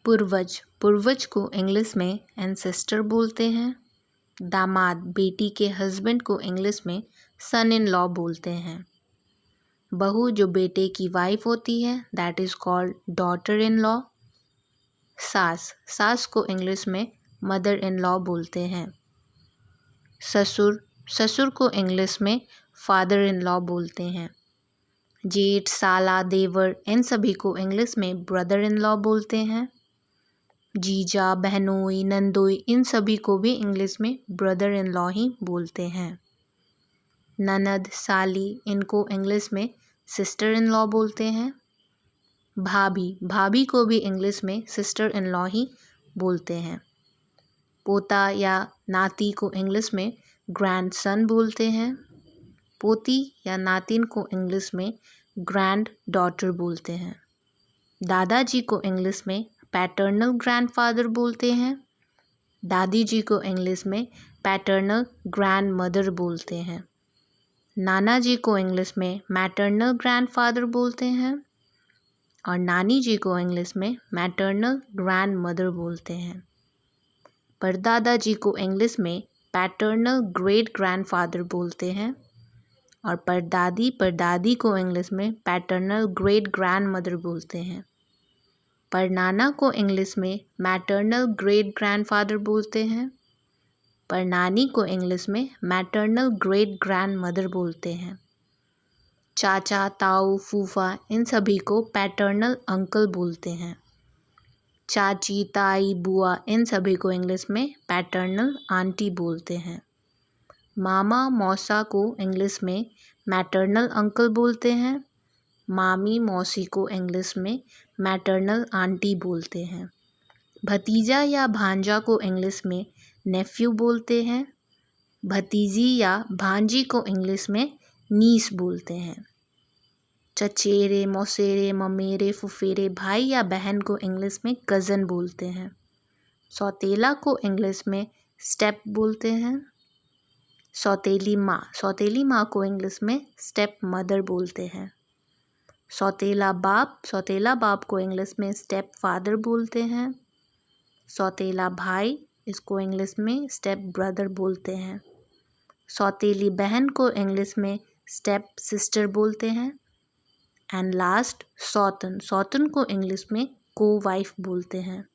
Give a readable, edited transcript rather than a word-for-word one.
पूर्वज, पूर्वज को इंग्लिश में एंसेस्टर बोलते हैं। दामाद, बेटी के हस्बैंड को इंग्लिश में सन इन लॉ बोलते हैं। बहू जो बेटे की वाइफ होती है that is called daughter in law. सास, सास को इंग्लिश में मदर इन लॉ बोलते हैं। ससुर, ससुर को इंग्लिश में फादर इन लॉ बोलते हैं। जेठ, साला, देवर इन सभी को इंग्लिश में ब्रदर इन लॉ बोलते हैं। जीजा, बहनोई, नंदोई इन सभी को भी इंग्लिश में ब्रदर इन लॉ ही बोलते हैं। ननद, साली इनको इंग्लिश में सिस्टर इन लॉ बोलते हैं। भाभी, भाभी को भी इंग्लिश में सिस्टर इन लॉ ही बोलते हैं। पोता या नाती को इंग्लिश में ग्रैंडसन बोलते हैं। पोती या नातिन को इंग्लिश में ग्रैंड डॉटर बोलते हैं। दादाजी को इंग्लिश में पैटर्नल ग्रैंडफादर बोलते हैं। दादी जी को इंग्लिश में पैटर्नल ग्रैंड मदर बोलते हैं। नाना जी को इंग्लिश में मैटर्नल ग्रैंडफादर बोलते हैं और नानी जी को इंग्लिश में मैटर्नल ग्रैंड मदर बोलते हैं। परदादा जी को इंग्लिश में पैटर्नल ग्रेट ग्रैंडफादर बोलते हैं और परदादी परदादी को इंग्लिश में पैटर्नल ग्रेट ग्रैंड मदर बोलते हैं। परनाना को इंग्लिश में मैटर्नल ग्रेट ग्रैंडफादर बोलते हैं। परनानी को इंग्लिश में मैटर्नल ग्रेट ग्रैंड मदर बोलते हैं। चाचा, ताऊ, फूफा इन सभी को पैटर्नल अंकल बोलते हैं। चाची, ताई, बुआ इन सभी को इंग्लिश में पैटर्नल आंटी बोलते हैं। मामा, मौसा को इंग्लिश में मैटर्नल अंकल बोलते हैं। मामी, मौसी को इंग्लिश में मैटर्नल आंटी बोलते हैं। भतीजा या भांजा को इंग्लिश में नेफ्यू बोलते हैं। भतीजी या भांजी को इंग्लिश में नीस बोलते हैं। चचेरे, मौसेरे, ममेरे, फुफेरे भाई या बहन को इंग्लिश में कज़न बोलते हैं। सौतेला को इंग्लिश में स्टेप बोलते हैं। सौतेली माँ को इंग्लिश में स्टेप मदर बोलते हैं। सौतेला बाप को इंग्लिश में स्टेप फादर बोलते हैं। सौतेला भाई इसको इंग्लिश में स्टेप ब्रदर बोलते हैं। सौतेली बहन को इंग्लिश में स्टेप सिस्टर बोलते हैं। एंड लास्ट सौतन को इंग्लिश में को वाइफ बोलते हैं।